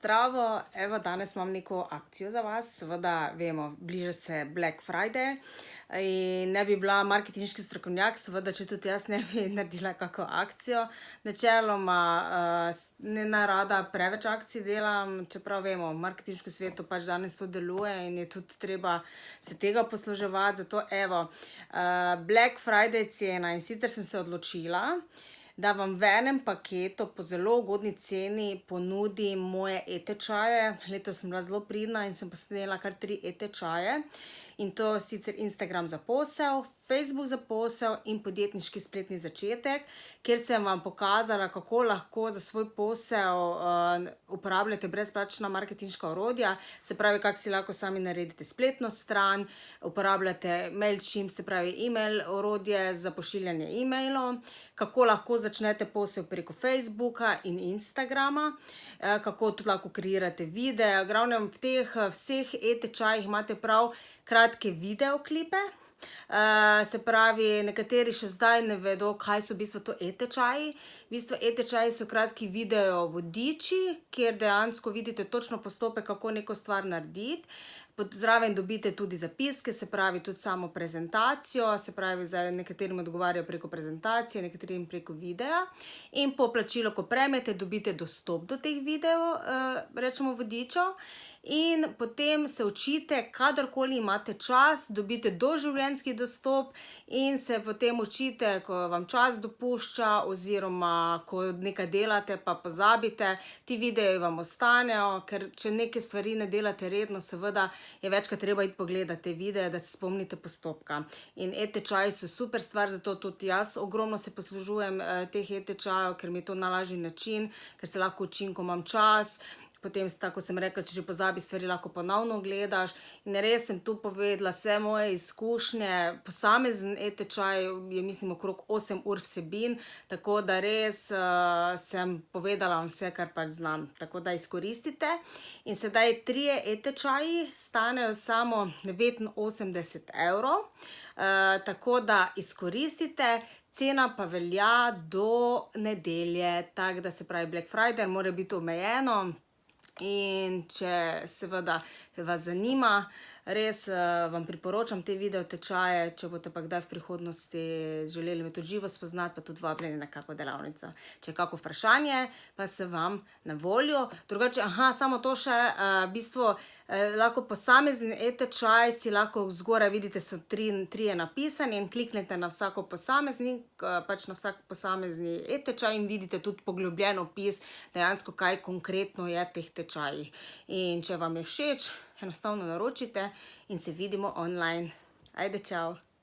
Zdravo, evo danes imam neko akcijo za vas. Seveda vemo, bliža se Black Friday in ne bi bila marketinški strokovnjak, seveda, če tudi jaz ne bi naredila kako akcijo. Načeloma ne rada preveč akcij delam, čeprav vemo, v marketinškem svetu pač danes to deluje in je tudi treba se tega posluževati. Zato evo, Black Friday cena, in sicer sem se odločila, da vam v enem paketu po zelo ugodni ceni ponudim moje e-tečaje. Letos sem bila zelo pridna in sem posnela kar 3 e-tečaje. In to sicer Instagram za posel, Facebook za posel in podjetniški spletni začetek, kjer sem vam pokazala, kako lahko za svoj posel uporabljate brezplačna marketinška orodja. Se pravi, kako si lahko sami naredite spletno stran, uporabljate Mailchimp, se pravi email orodje za pošiljanje e-mailov, kako lahko začnete posel preko Facebooka in Instagrama, kako tudi lahko kreirate videe. V glavnem v teh vseh e-tečajih imate prav kratke videoklipe. Se pravi, nekateri še zdaj ne vedo, kaj so v bistvu to e-tečaji. V bistvu e-tečaji so kratki video vodiči, kjer dejansko vidite točno postopek, kako neko stvar narediti. Zraven dobite tudi zapiske, se pravi tudi samo prezentacijo, se pravi za nekaterim odgovarjajo preko prezentacije, nekaterim preko videa. In po plačilu, ko prejmete, dobite dostop do teh video, rečemo vodičev. In potem se učite, kadarkoli imate čas, dobite doživljenjski dostop in se potem učite, ko vam čas dopušča oziroma ko nekaj delate pa pozabite, ti videi vam ostanejo, ker če neke stvari ne delate redno, seveda je večkrat treba iti pogledati te videe, da se spomnite postopka. In e-tečaji so super stvar, zato tudi jaz ogromno se poslužujem teh e-tečajev, ker mi je to najlažji način, ker se lahko učim, ko imam čas. Potem, tako sem rekla, če že pozabi stvari, lahko ponovno gledaš. In res sem tu povedala vse moje izkušnje. Posamezen e-tečaj je, mislim, okrog 8 ur vsebin, tako da res sem povedala vam vse, kar pač znam. Tako da izkoristite. In sedaj 3 e-tečaji stanejo samo 89 €. Tako da izkoristite. Cena pa velja do nedelje, tako da se pravi Black Friday mora biti omejeno. In če seveda vas zanima, res vam priporočam te video tečaje, če boste pa kdaj v prihodnosti želeli me tudi živo spoznati, pa tudi vabljeni na kako delavnico. Če je kako vprašanje, pa sem vam na voljo. Drugače, samo to še, v bistvu lahko posamezni e-tečaj si lahko zgoraj vidite, so trije napisani in kliknete na vsako pač na vsak posamezni e-tečaj in vidite tudi poglobljen opis, dejansko kaj konkretno je v teh tečajih. In če vam je všeč, enostavno naročite in se vidimo online. Ajde, čau!